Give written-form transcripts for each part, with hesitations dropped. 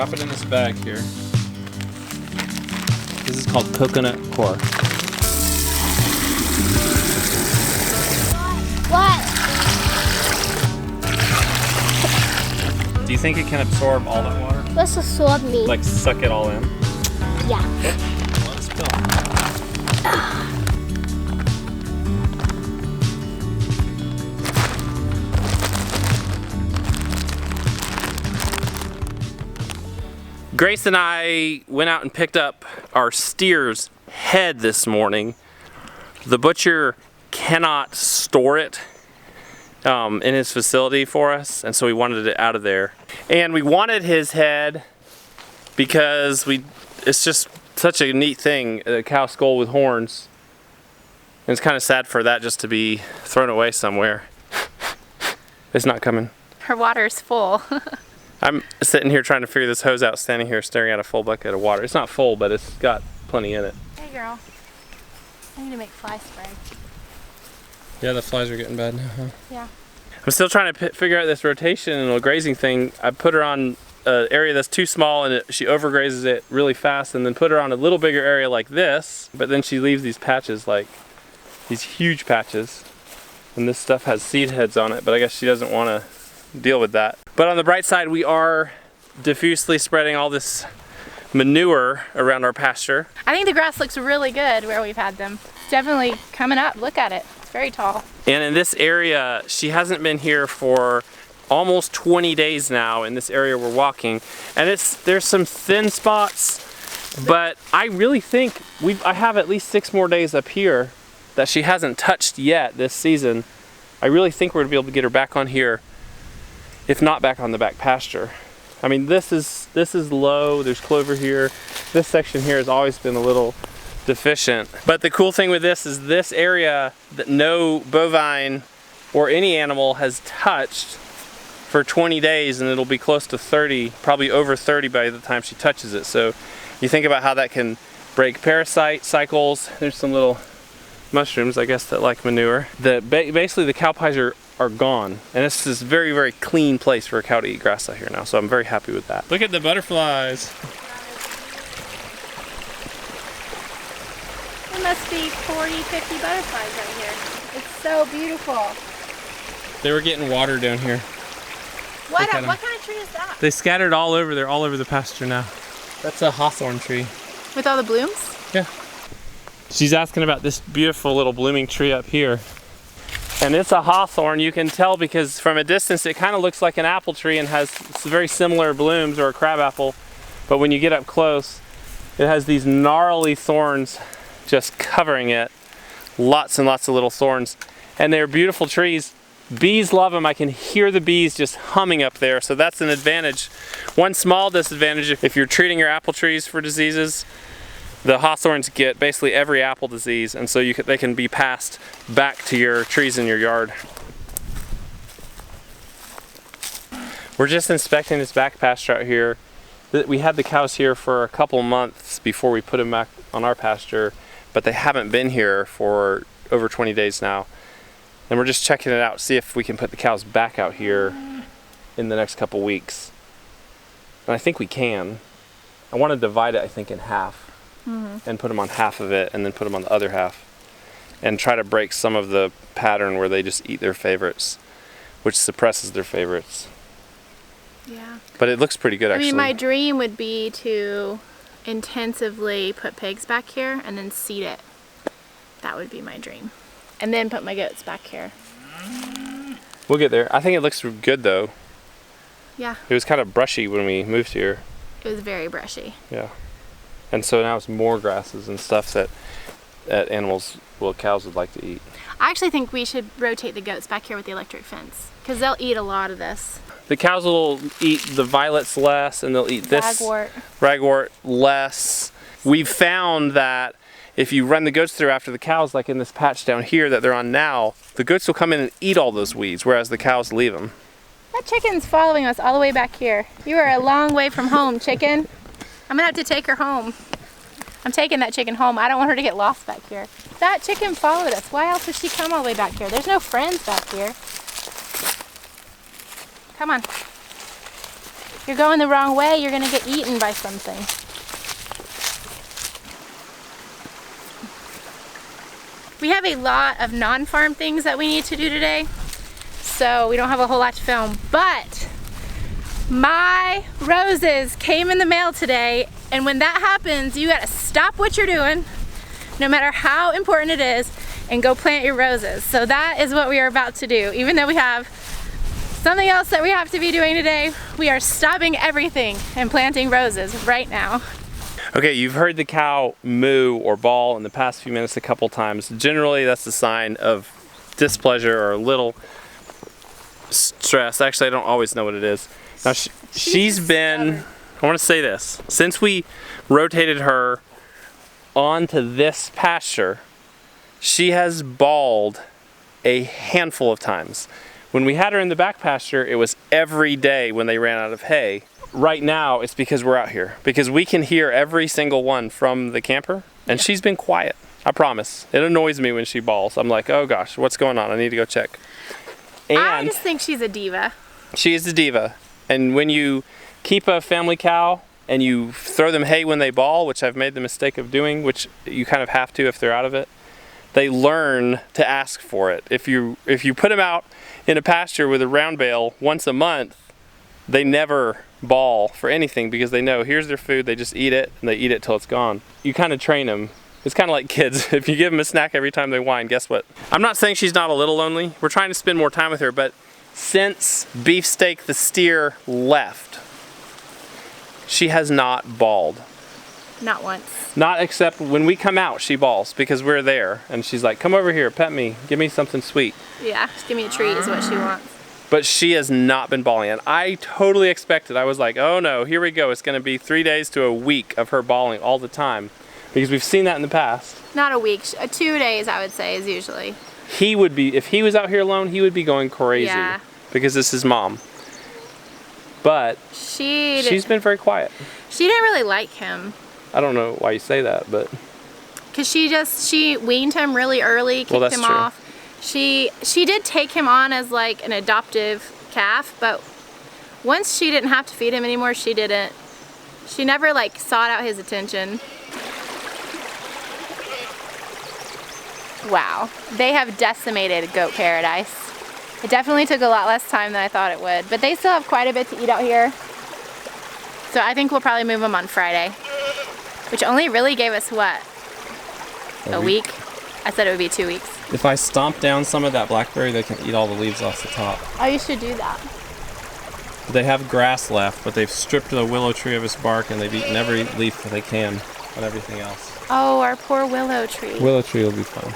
drop it in this bag here. This is called coconut coir. What? Do you think it can absorb all that water? What's absorb me? Like suck it all in? Yeah. Okay. Let us go. Grace and I went out and picked up our steer's head this morning. The butcher cannot store it in his facility for us, and so we wanted it out of there. And we wanted his head because it's just such a neat thing, a cow skull with horns. And it's kind of sad for that just to be thrown away somewhere. It's not coming. Her water's full. I'm sitting here trying to figure this hose out, standing here staring at a full bucket of water. It's not full, but it's got plenty in it. Hey girl, I need to make fly spray. Yeah, the flies are getting bad now, huh? Yeah. I'm still trying to figure out this rotation and grazing thing. I put her on an area that's too small and she overgrazes it really fast, and then put her on a little bigger area like this, but then she leaves these patches, like these huge patches. And this stuff has seed heads on it, but I guess she doesn't want to deal with that. But on the bright side, we are diffusely spreading all this manure around our pasture. I think the grass looks really good where we've had them. It's definitely coming up. Look at it. It's very tall. And in this area, she hasn't been here for almost 20 days now in this area we're walking. And there's some thin spots, but I really think I have at least 6 more days up here that she hasn't touched yet this season. I really think we're gonna be able to get her back on here, if not back on the back pasture. I mean, this is low, there's clover here. This section here has always been a little deficient. But the cool thing with this is this area that no bovine or any animal has touched for 20 days, and it'll be close to 30, probably over 30 by the time she touches it. So you think about how that can break parasite cycles. There's some little mushrooms, I guess, that like manure. Basically the cow pies are gone, and this is a very, very clean place for a cow to eat grass out here now, so I'm very happy with that. Look at the butterflies. There must be 40, 50 butterflies right here. It's so beautiful. They were getting water down here. What kind of tree is that? They scattered all over. They're all over the pasture now. That's a hawthorn tree. With all the blooms? Yeah. She's asking about this beautiful little blooming tree up here. And it's a hawthorn. You can tell because from a distance it kind of looks like an apple tree and has very similar blooms, or a crabapple. But when you get up close, it has these gnarly thorns just covering it. Lots and lots of little thorns. And they're beautiful trees. Bees love them. I can hear the bees just humming up there, so that's an advantage. One small disadvantage, if you're treating your apple trees for diseases, the hawthorns get basically every apple disease, and so they can be passed back to your trees in your yard. We're just inspecting this back pasture out here. We had the cows here for a couple months before we put them back on our pasture, but they haven't been here for over 20 days now. And we're just checking it out, see if we can put the cows back out here in the next couple weeks. And I think we can. I want to divide it, I think, in half. And put them on half of it, and then put them on the other half, and try to break some of the pattern where they just eat their favorites, which suppresses their favorites. Yeah. But it looks pretty good, actually. I mean, my dream would be to intensively put pigs back here and then seed it. That would be my dream. And then put my goats back here. We'll get there. I think it looks good, though. Yeah. It was kind of brushy when we moved here. It was very brushy. Yeah. And so now it's more grasses and stuff that cows would like to eat. I actually think we should rotate the goats back here with the electric fence, because they'll eat a lot of this. The cows will eat the violets less, and they'll eat this ragwort less. We've found that if you run the goats through after the cows, like in this patch down here that they're on now, the goats will come in and eat all those weeds, whereas the cows leave them. That chicken's following us all the way back here. You are a long way from home, chicken. I'm gonna have to take her home. I'm taking that chicken home. I don't want her to get lost back here. That chicken followed us. Why else would she come all the way back here? There's no friends back here. Come on. You're going the wrong way. You're gonna get eaten by something. We have a lot of non-farm things that we need to do today, so we don't have a whole lot to film, but my roses came in the mail today, and when that happens, you gotta stop what you're doing, no matter how important it is, and go plant your roses. So that is what we are about to do. Even though we have something else that we have to be doing today, we are stopping everything and planting roses right now. Okay, you've heard the cow moo or bawl in the past few minutes a couple times. Generally, that's a sign of displeasure or a little stress. Actually, I don't always know what it is. Now, she's been, I want to say this, since we rotated her onto this pasture, she has bawled a handful of times. When we had her in the back pasture, it was every day when they ran out of hay. Right now, it's because we're out here. Because we can hear every single one from the camper, and she's been quiet. I promise. It annoys me when she bawls. I'm like, oh gosh, what's going on? I need to go check. And I just think she's a diva. She is a diva. And when you keep a family cow and you throw them hay when they bawl, which I've made the mistake of doing, which you kind of have to if they're out of it, they learn to ask for it. If you put them out in a pasture with a round bale once a month, they never bawl for anything because they know here's their food, they just eat it, and they eat it till it's gone. You kind of train them. It's kind of like kids. If you give them a snack every time they whine, guess what? I'm not saying she's not a little lonely. We're trying to spend more time with her, but since Beefsteak the steer left, she has not bawled. Not once. Not except when we come out, she bawls because we're there. And she's like, come over here, pet me, give me something sweet. Yeah, just give me a treat is what she wants. But she has not been bawling. And I totally expected, I was like, oh no, here we go. It's gonna be 3 days to a week of her bawling all the time. Because we've seen that in the past. Not a week, 2 days I would say is usually. He would be, if he was out here alone, he would be going crazy. Yeah. Because this is mom. But she's been very quiet. She didn't really like him. I don't know why you say that, but. Because she weaned him really early, kicked him true. off. She did take him on as like an adoptive calf, but once she didn't have to feed him anymore, she didn't. She never like sought out his attention. Wow, they have decimated goat paradise. It definitely took a lot less time than I thought it would, but they still have quite a bit to eat out here. So I think we'll probably move them on Friday, which only really gave us what? A week? I said it would be 2 weeks. If I stomp down some of that blackberry, they can eat all the leaves off the top. Oh, you should do that. They have grass left, but they've stripped the willow tree of its bark and they've eaten every leaf that they can on everything else. Oh, our poor willow tree. Willow tree will be fine.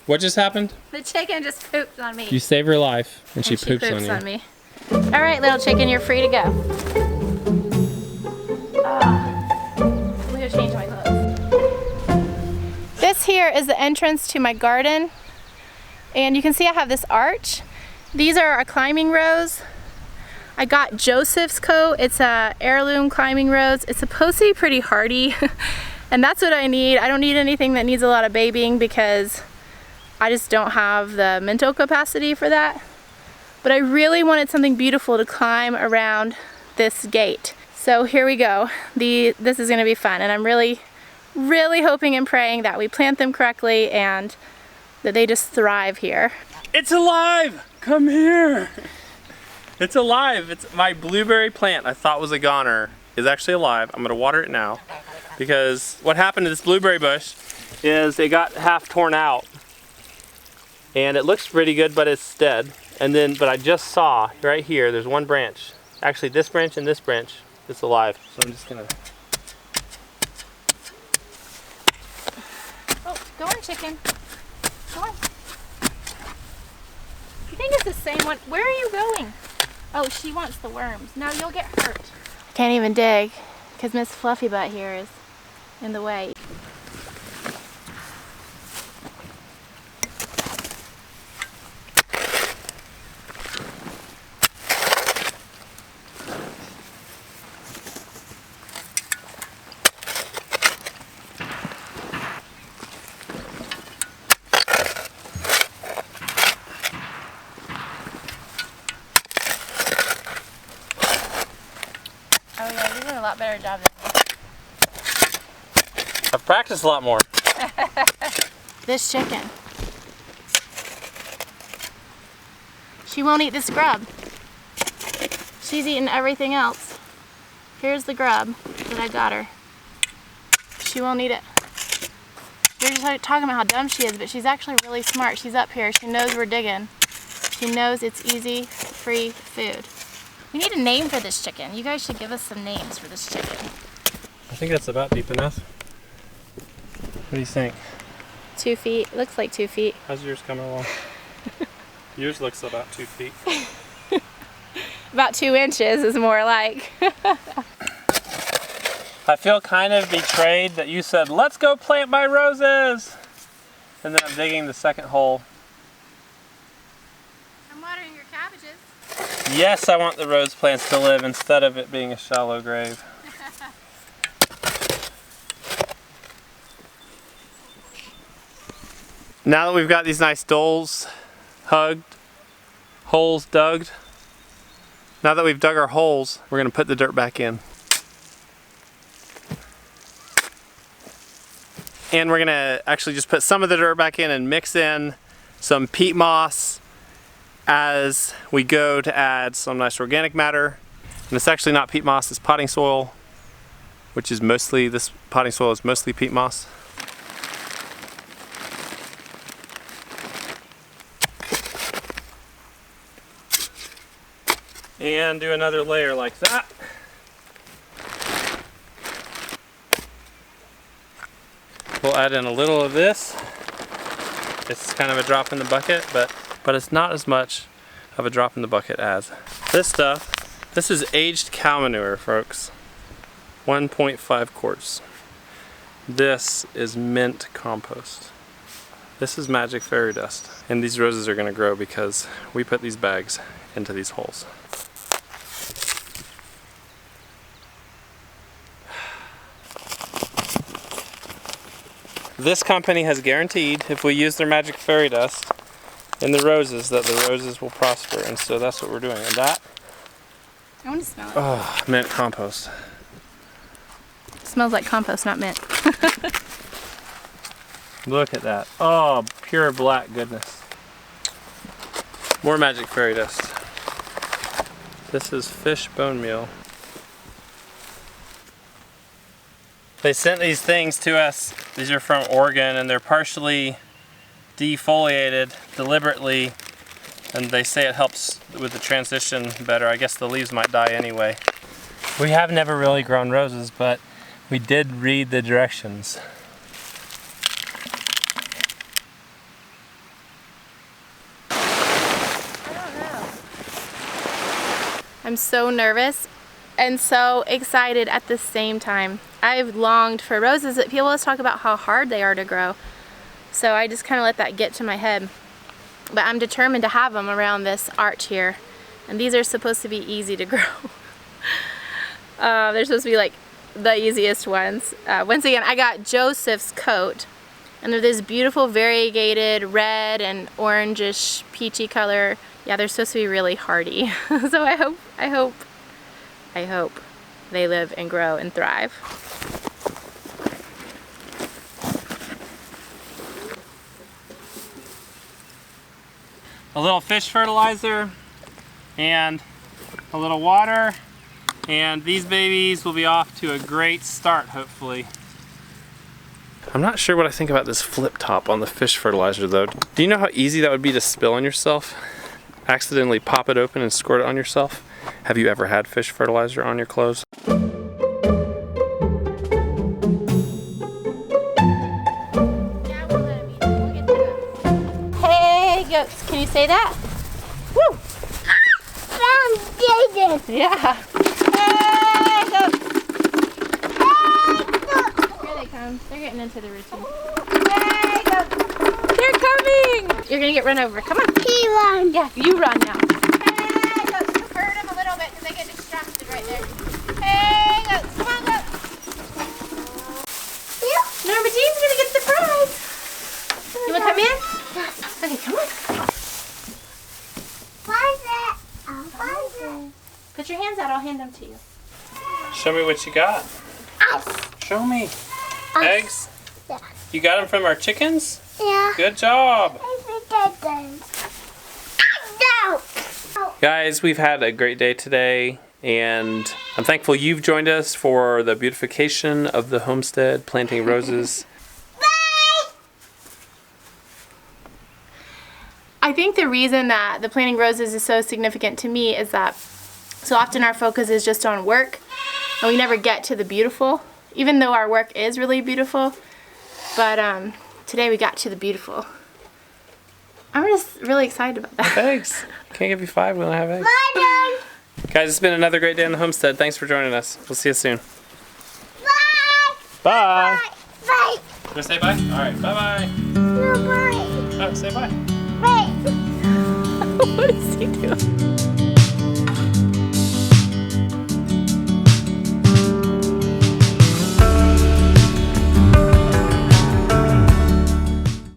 What just happened? The chicken just pooped on me. You save her life, and she poops on you. Me. All right, little chicken, you're free to go. I'm gonna change my clothes. This here is the entrance to my garden, and you can see I have this arch. These are our climbing rose. I got Joseph's coat. It's a heirloom climbing rose. It's supposed to be pretty hardy, and that's what I need. I don't need anything that needs a lot of babying because I just don't have the mental capacity for that. But I really wanted something beautiful to climb around this gate. So here we go. This is gonna be fun, and I'm really, really hoping and praying that we plant them correctly and that they just thrive here. It's alive! Come here! It's alive. It's my blueberry plant I thought was a goner is actually alive. I'm gonna water it now because what happened to this blueberry bush is it got half torn out. And it looks pretty good, but it's dead. But I just saw right here, there's one branch. Actually, this branch and this branch, it's alive. So I'm just gonna. Oh, go on, chicken. Go on. You think it's the same one? Where are you going? Oh, she wants the worms. Now you'll get hurt. I can't even dig because Miss Fluffy Butt here is in the way. lot better job than me. I've practiced a lot more. This chicken. She won't eat the scrub. She's eating everything else. Here's the grub that I got her. She won't eat it. You're just talking about how dumb she is, but she's actually really smart. She's up here. She knows we're digging. She knows it's easy, free food. We need a name for this chicken. You guys should give us some names for this chicken. I think that's about deep enough. What do you think? 2 feet. Looks like 2 feet. How's yours coming along? Yours looks about 2 feet. About 2 inches is more like. I feel kind of betrayed that you said, let's go plant my roses. And then I'm digging the second hole. I'm watering your cabbages. Yes, I want the rose plants to live instead of it being a shallow grave. Now that we've got these nice doles hugged, holes dug, now that we've dug our holes, we're going to put the dirt back in. And we're going to actually just put some of the dirt back in and mix in some peat moss as we go to add some nice organic matter. And it's actually not peat moss, it's potting soil, which is mostly, this potting soil is mostly peat moss. And do another layer like that. We'll add in a little of this. It's kind of a drop in the bucket, but it's not as much of a drop in the bucket as this stuff. This is aged cow manure, folks. 1.5 quarts. This is mint compost. This is magic fairy dust. And these roses are gonna grow because we put these bags into these holes. This company has guaranteed if we use their magic fairy dust in the roses that the roses will prosper, and so that's what we're doing. And that, I want to smell it. oh, mint compost. It smells like compost, not mint. Look at that. Oh, pure black goodness. More magic fairy dust. This is fish bone meal. They sent these things to us. These are from Oregon and they're partially defoliated deliberately, and they say it helps with the transition better. I guess the leaves might die anyway. We have never really grown roses, but we did read the directions. I don't know. I'm so nervous and so excited at the same time. I've longed for roses, but people always talk about how hard they are to grow. So I just kind of let that get to my head. But I'm determined to have them around this arch here. And these are supposed to be easy to grow. They're supposed to be like the easiest ones. Once again, I got Joseph's coat. And they're this beautiful variegated red and orangish peachy color. Yeah, they're supposed to be really hardy. So I hope they live and grow and thrive. A little fish fertilizer and a little water, and these babies will be off to a great start, hopefully. I'm not sure what I think about this flip top on the fish fertilizer though. Do you know how easy that would be to spill on yourself? Accidentally pop it open and squirt it on yourself? Have you ever had fish fertilizer on your clothes? Hey goats, can you say that? Woo! I'm digging. Yeah. Hey goats! Here they come. They're getting into the routine. Hey goats! They're coming! You're gonna get run over. Come on. He run. Yeah, you run now. Hey goats! You hurt them a little bit because they get distracted right there. Hey goats! Come on goats! Norma Jean's gonna get the prize. You wanna come in? Okay, come on. Find it. I'll find it. Put your hands out, I'll hand them to you. Show me what you got. Show me. Eggs? Yeah. You got them from our chickens? Yeah. Good job. No. Guys, we've had a great day today, and I'm thankful you've joined us for the beautification of the homestead, planting roses. I think the reason that the planting roses is so significant to me is that so often our focus is just on work and we never get to the beautiful, even though our work is really beautiful. But today we got to the beautiful. I'm just really excited about that. Eggs. Can't give you 5 when I have eggs. Bye. Guys, it's been another great day on the homestead. Thanks for joining us. We'll see you soon. Bye. Bye. Bye. You want to say bye? All right. Bye-bye. No, bye. Oh, say bye. Bye. What is he doing?